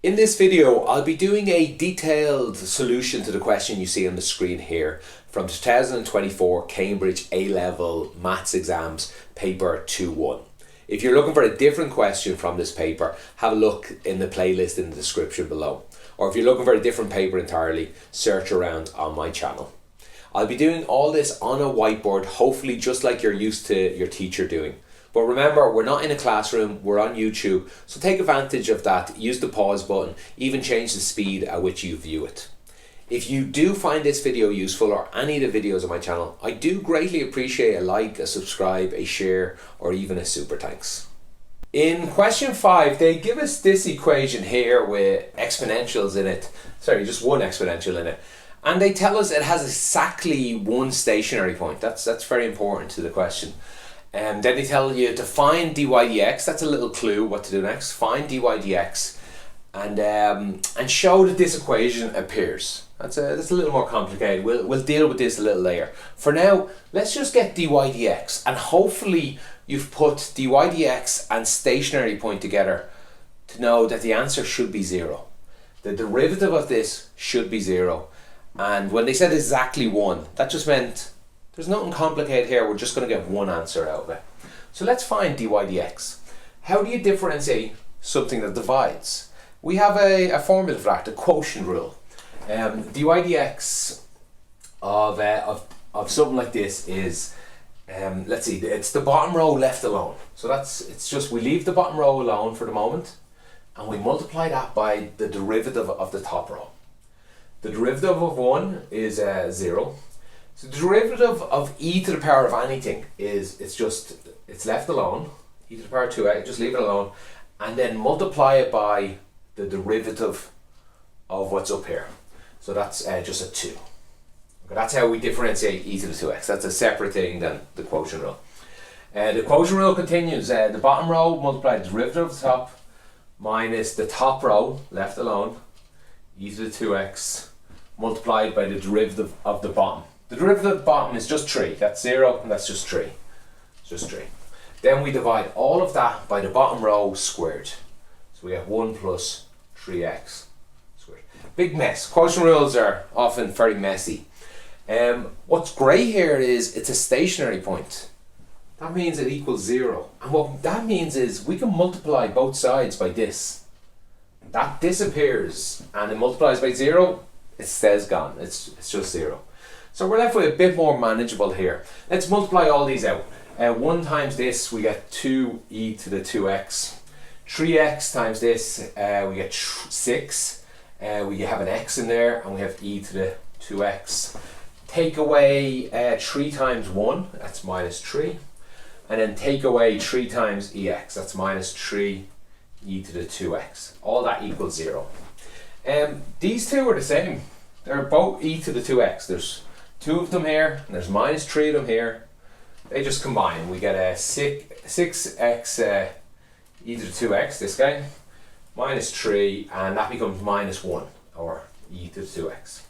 In this video, I'll be doing a detailed solution to the question you see on the screen here from the 2024 Cambridge A-Level Maths Exams Paper 2-1. If you're looking for a different question from this paper, have a look in the playlist in the description below. Or if you're looking for a different paper entirely, search around on my channel. I'll be doing all this on a whiteboard, hopefully just like you're used to your teacher doing. But remember, we're not in a classroom, we're on YouTube, so take advantage of that, use the pause button, even change the speed at which you view it. If you do find this video useful or any of the videos on my channel, I do greatly appreciate a like, a subscribe, a share, or even a super thanks. In question 5, they give us this equation here with exponentials in it, sorry, just one exponential in it, and they tell us it has exactly one stationary point. That's very important to the question. And then they tell you to find dy dx. That's a little clue what to do next. Find dy dx and show that this equation appears. That's a little more complicated. We'll deal with this a little later. For now, let's just get dy dx, and hopefully you've put dy dx and stationary point together to know that the answer should be 0. The derivative of this should be 0. And when they said exactly 1, that just meant there's nothing complicated here, we're just going to get one answer out of it. So let's find dy dx. How do you differentiate something that divides? We have a formula for that, the quotient rule. Dy dx of something like this is, let's see, it's the bottom row left alone. So it's just, we leave the bottom row alone for the moment, and we multiply that by the derivative of the top row. The derivative of 1 is 0. So the derivative of e to the power of anything is, it's left alone, e to the power 2x, just leave it alone, and then multiply it by the derivative of what's up here. So that's just a 2. Okay, that's how we differentiate e to the 2x. That's a separate thing than the quotient rule. The quotient rule continues. The bottom row multiply the derivative of the top minus the top row left alone, e to the 2x, multiplied by the derivative of the bottom. The derivative of the bottom is just 3. That's 0, and that's just 3. It's just 3. Then we divide all of that by the bottom row squared. So we have 1 plus 3x squared. Big mess. Quotient rules are often very messy. What's great here is it's a stationary point. That means it equals 0. And what that means is we can multiply both sides by this. That disappears, and it multiplies by 0. It stays gone. It's just 0. So we're left with a bit more manageable here. Let's multiply all these out. 1 times this, we get 2e to the 2x. 3x times this, we get 6. We have an x in there, and we have e to the 2x. Take away 3 times 1, that's minus 3. And then take away 3 times ex, that's minus 3 e to the 2x. All that equals 0. These two are the same. They're both e to the 2x. There's 2 of them here, and there's minus 3 of them here. They just combine. We get a 6x e to the 2x, this guy, minus 3, and that becomes minus 1, or e to the 2x,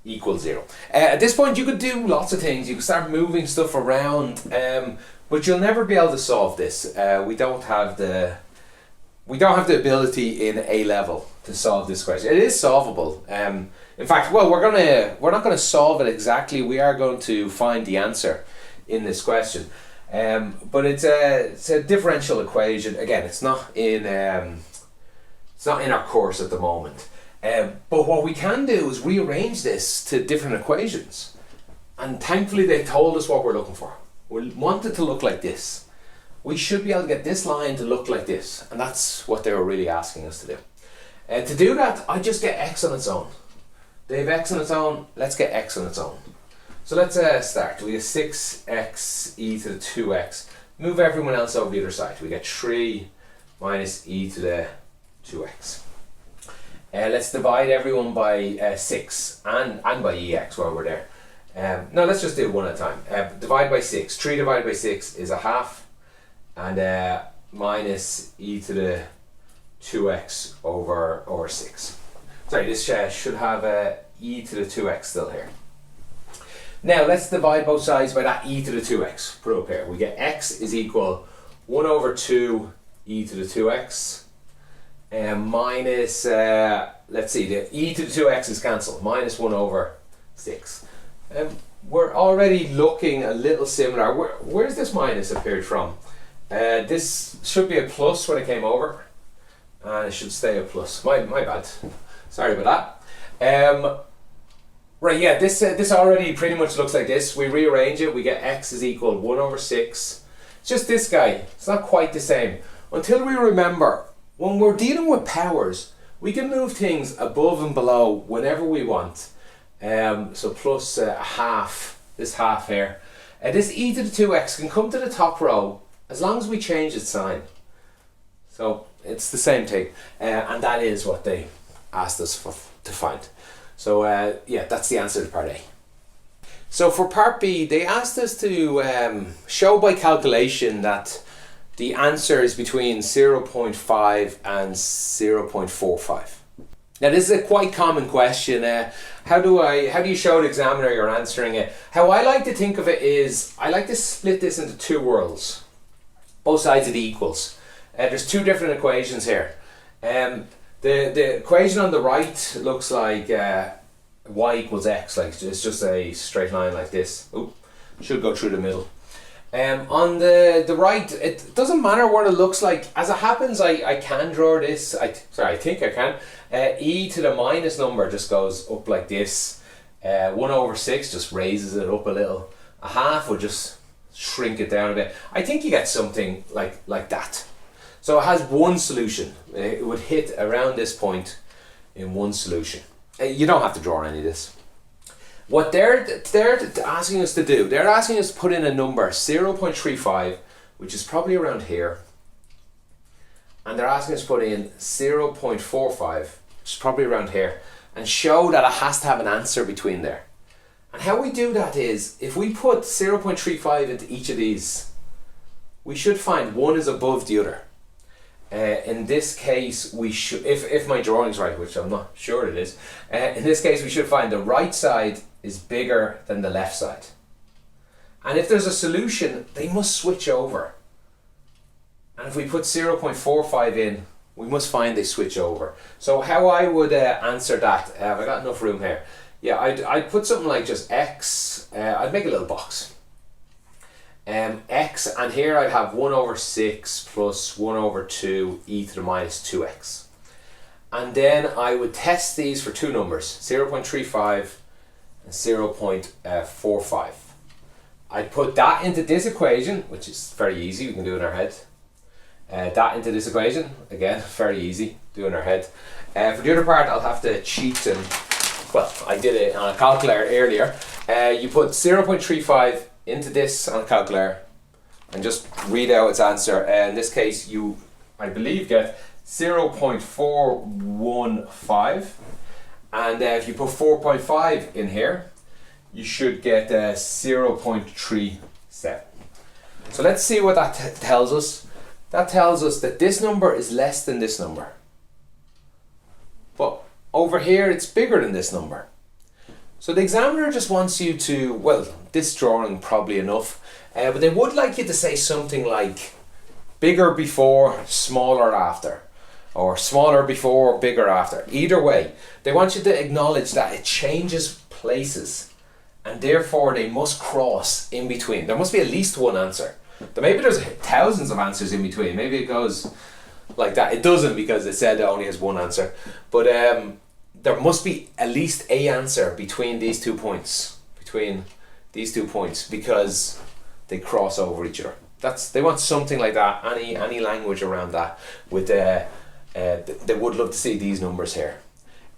equals 0. At this point, you could do lots of things. You could start moving stuff around, but you'll never be able to solve this. We don't have the ability in A-level to solve this question. It is solvable. In fact, well, we're not gonna solve it exactly. We are going to find the answer in this question. But it's a differential equation. Again, it's not in our course at the moment. But what we can do is rearrange this to different equations. And thankfully, they told us what we're looking for. We want it to look like this. We should be able to get this line to look like this, and that's what they were really asking us to do. To do that, I just get x on its own. They have x on its own, let's get x on its own. So let's start. We have 6x e to the 2x. Move everyone else over the other side. We get 3 minus e to the 2x. Let's divide everyone by 6 and by ex while we're there. No, let's just do it one at a time. Divide by 6. 3 divided by 6 is a half. And minus e to the 2x over 6. Sorry, this should have e to the 2x still here. Now let's divide both sides by that e to the 2x. Put it up here. We get x is equal 1 over 2 e to the 2x minus, let's see, the e to the 2x is cancelled, minus 1 over 6. We're already looking a little similar. Where's this minus appeared from? This should be a plus when it came over, and it should stay a plus. My bad. Sorry about that. Right, yeah, this already pretty much looks like this. We rearrange it, we get x is equal 1 over 6. It's just this guy. It's not quite the same. Until we remember, when we're dealing with powers, we can move things above and below whenever we want. So plus a half, this half here. This e to the 2x can come to the top row as long as we change its sign. So it's the same thing. And that is what they asked us to find. So yeah, that's the answer to part A. So for part B, they asked us to show by calculation that the answer is between 0.5 and 0.45. Now this is a quite common question. How do you show the examiner you're answering it? How I like to think of it is, I like to split this into two worlds, both sides of the equals. There's two different equations here. The equation on the right looks like y equals x, like it's just a straight line like this. Oop, should go through the middle. On the right, it doesn't matter what it looks like. As it happens, I can draw this. I think I can. E to the minus number just goes up like this. 1 over 6 just raises it up a little. A half will just shrink it down a bit. I think you get something like that. So it has one solution. It would hit around this point in one solution. You don't have to draw any of this. What they're asking us to do, they're asking us to put in a number 0.35, which is probably around here. And they're asking us to put in 0.45, which is probably around here, and show that it has to have an answer between there. And how we do that is, if we put 0.35 into each of these, we should find one is above the other. In this case, we should, if my drawing's right, which I'm not sure it is, in this case we should find the right side is bigger than the left side. And if there's a solution, they must switch over. And if we put 0.45 in, we must find they switch over. So how I would answer that, have I got enough room here? Yeah, I'd put something like just x, I'd make a little box. X, and here I'd have 1 over 6 plus 1 over 2 e to the minus 2x. And then I would test these for two numbers, 0.35 and 0.45. I'd put that into this equation, which is very easy, we can do it in our head. That into this equation, again, very easy, do it in our head. For the other part, I'll have to cheat and, well, I did it on a calculator earlier. You put 0.35 into this on a calculator and just read out its answer. In this case, you, I believe, get 0.415, and if you put 4.5 in here, you should get 0.37. So let's see what that tells us. That tells us that this number is less than this number, but over here it's bigger than this number. So the examiner just wants you to, well, this drawing probably enough, but they would like you to say something like bigger before, smaller after, or smaller before, bigger after. Either way, they want you to acknowledge that it changes places, and therefore they must cross in between. There must be at least one answer. Maybe there's thousands of answers in between. Maybe it goes like that. It doesn't, because it said it only has one answer. But there must be at least a answer between these 2 points. Because they cross over each other. They want something like that. Any language around that. With they would love to see these numbers here.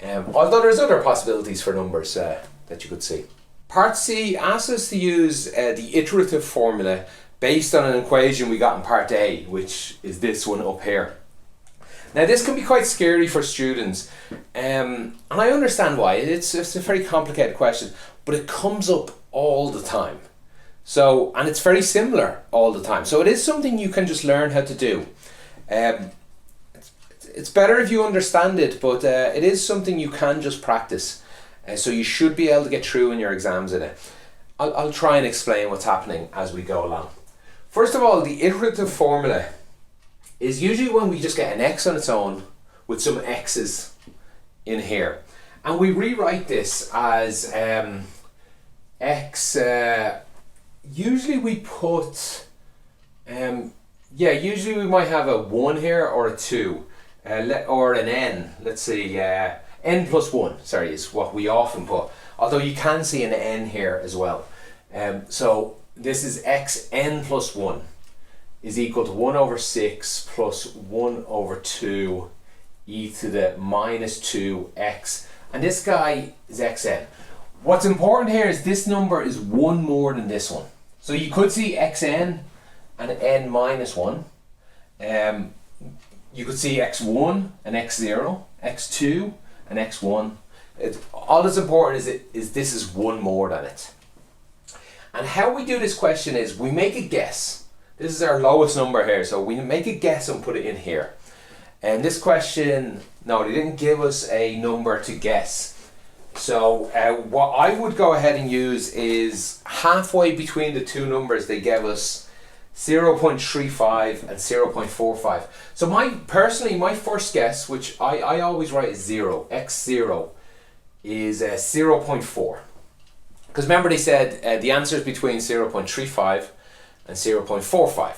Although there's other possibilities for numbers that you could see. Part C asks us to use the iterative formula based on an equation we got in part A, which is this one up here. Now this can be quite scary for students, and I understand why. It's a very complicated question, but it comes up all the time. So, and it's very similar all the time. So it is something you can just learn how to do. It's better if you understand it, but it is something you can just practice. So you should be able to get through in your exams in it. I'll try and explain what's happening as we go along. First of all, the iterative formula is usually when we just get an x on its own with some x's in here. And we rewrite this as x, usually we put, usually we might have a 1 here or a 2, or an n, let's see, n plus 1, sorry, is what we often put. Although you can see an n here as well. So this is xn plus 1 is equal to 1 over 6 plus 1 over 2 e to the minus 2x. And this guy is xn. What's important here is this number is 1 more than this one. So you could see xn and n minus 1. You could see x1 and x0, x2 and x1. All that's important is this is 1 more than it. And how we do this question is we make a guess. This is our lowest number here, so we make a guess and put it in here. And this question, no, they didn't give us a number to guess. So what I would go ahead and use is halfway between the two numbers they gave us 0.35 and 0.45. So my first guess, which I always write as 0, x0, is 0.4. Because remember they said the answer is between 0.35 and 0.45.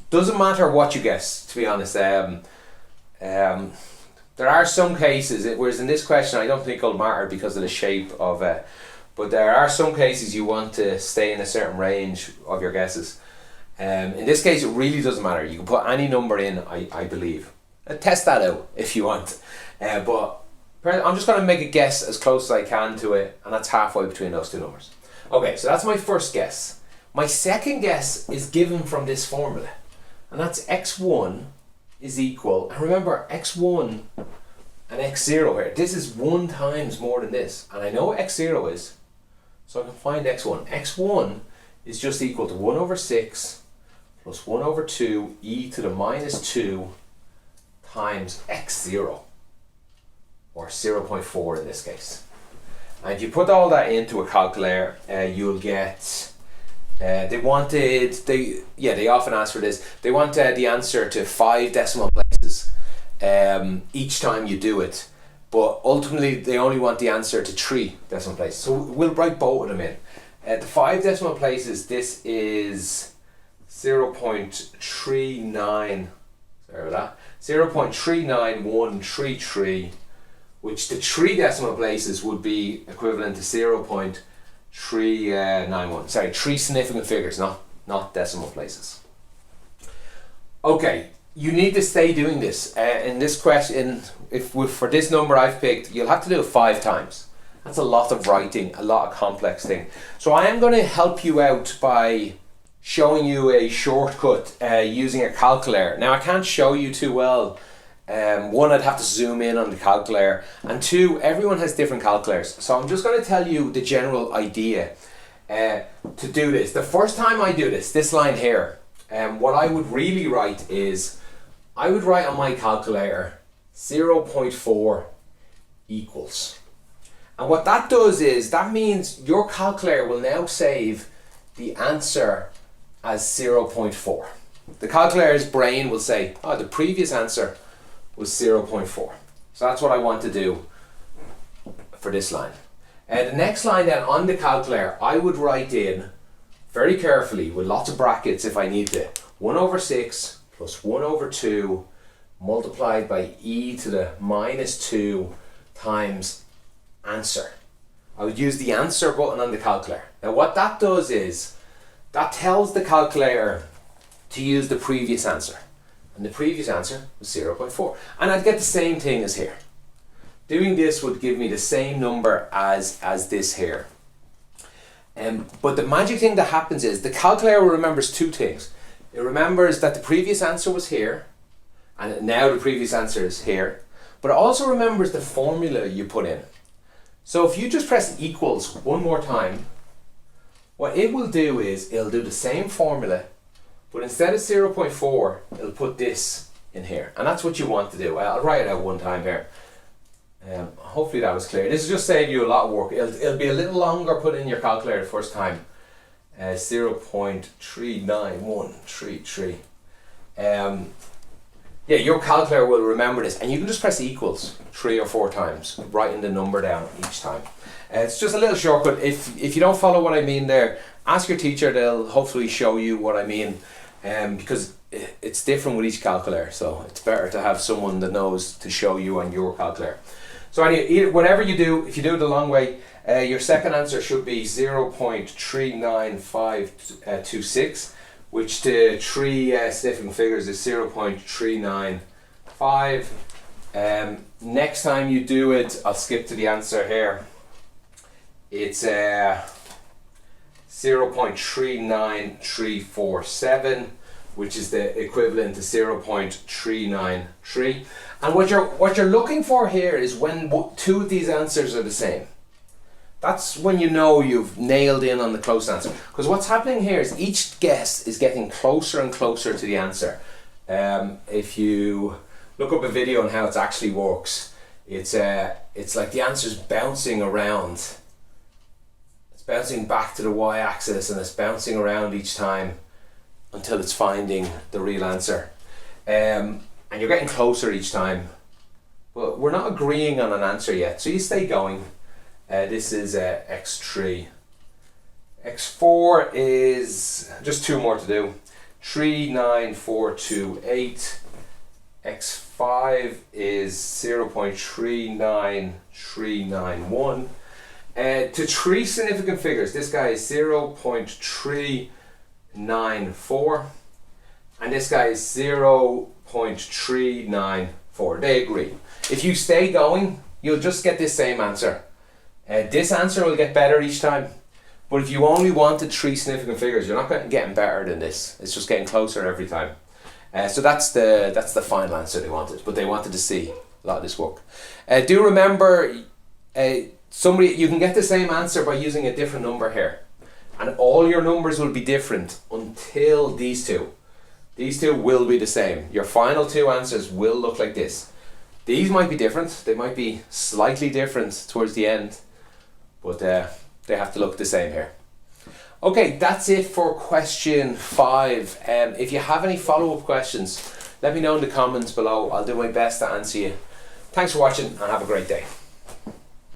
Doesn't matter what you guess, to be honest. There are some cases, whereas in this question I don't think it'll matter because of the shape of it, but there are some cases you want to stay in a certain range of your guesses. In this case it really doesn't matter. You can put any number in, I believe. Test that out if you want. But I'm just going to make a guess as close as I can to it, and that's halfway between those two numbers. Okay, so that's my first guess. My second guess is given from this formula, and that's x1 is equal, and remember x1 and x0 here, this is 1 times more than this, and I know what x0 is, so I can find x1. x1 is just equal to 1 over 6 plus 1 over 2 e to the minus 2 times x0, or 0.4 in this case. And if you put all that into a calculator, you'll get, they often ask for this, they want the answer to 5 decimal places each time you do it, but ultimately they only want the answer to 3 decimal places. So we'll write both of them in. The 5 decimal places, this is 0.39, sorry about that, 0.39133, which the 3 decimal places would be equivalent to 0.391. Sorry, 3 significant figures, not decimal places. Okay, you need to stay doing this. In this question, for this number I've picked, you'll have to do it 5 times. That's a lot of writing, a lot of complex thing. So I am going to help you out by showing you a shortcut using a calculator. Now I can't show you too well. 1, I'd have to zoom in on the calculator, and 2, everyone has different calculators. So I'm just going to tell you the general idea to do this. The first time I do this line here, what I would really write is, I would write on my calculator 0.4 equals. And what that does is, that means your calculator will now save the answer as 0.4. The calculator's brain will say, oh, the previous answer was 0.4. So that's what I want to do for this line. And the next line then on the calculator, I would write in very carefully with lots of brackets if I need to, 1 over 6 plus 1 over 2 multiplied by e to the minus 2 times answer. I would use the answer button on the calculator. Now what that does is, that tells the calculator to use the previous answer. And the previous answer was 0.4. And I'd get the same thing as here. Doing this would give me the same number as this here. But the magic thing that happens is, the calculator remembers 2 things. It remembers that the previous answer was here, and now the previous answer is here. But it also remembers the formula you put in. So if you just press equals 1 more time, what it will do is, it'll do the same formula, but instead of 0.4, it'll put this in here. And that's what you want to do. I'll write it out 1 time here. Hopefully that was clear. This will just save you a lot of work. It'll be a little longer put in your calculator the first time. 0.39133. Yeah, your calculator will remember this, and you can just press equals 3 or 4 times, writing the number down each time. It's just a little shortcut. If you don't follow what I mean there, ask your teacher, they'll hopefully show you what I mean, because it's different with each calculator, so it's better to have someone that knows to show you on your calculator. So anyway, whatever you do, if you do it the long way, your second answer should be 0.39526, which to 3 significant figures is 0.395. Next time you do it, I'll skip to the answer here. It's 0.39347, which is the equivalent to 0.393. And what you're looking for here is when 2 of these answers are the same. That's when you know you've nailed in on the close answer. Because what's happening here is each guess is getting closer and closer to the answer. If you look up a video on how it actually works, it's like the answer's bouncing around. It's bouncing back to the y-axis, and it's bouncing around each time until it's finding the real answer. And you're getting closer each time. But we're not agreeing on an answer yet, so you stay going. This is x3. x4 is just 2 more to do. 39428. x5 is 0.39391. To 3 significant figures, this guy is 0.394, and this guy is 0.394. They agree. If you stay going, you'll just get this same answer. This answer will get better each time, but if you only wanted 3 significant figures, you're not getting better than this. It's just getting closer every time. So that's the final answer they wanted, but they wanted to see a lot of this work. Do remember, you can get the same answer by using a different number here, and all your numbers will be different until these two. These two will be the same. Your final 2 answers will look like this. These might be different. They might be slightly different towards the end, but they have to look the same here. Okay, that's it for question 5. If you have any follow-up questions, let me know in the comments below. I'll do my best to answer you. Thanks for watching, and have a great day.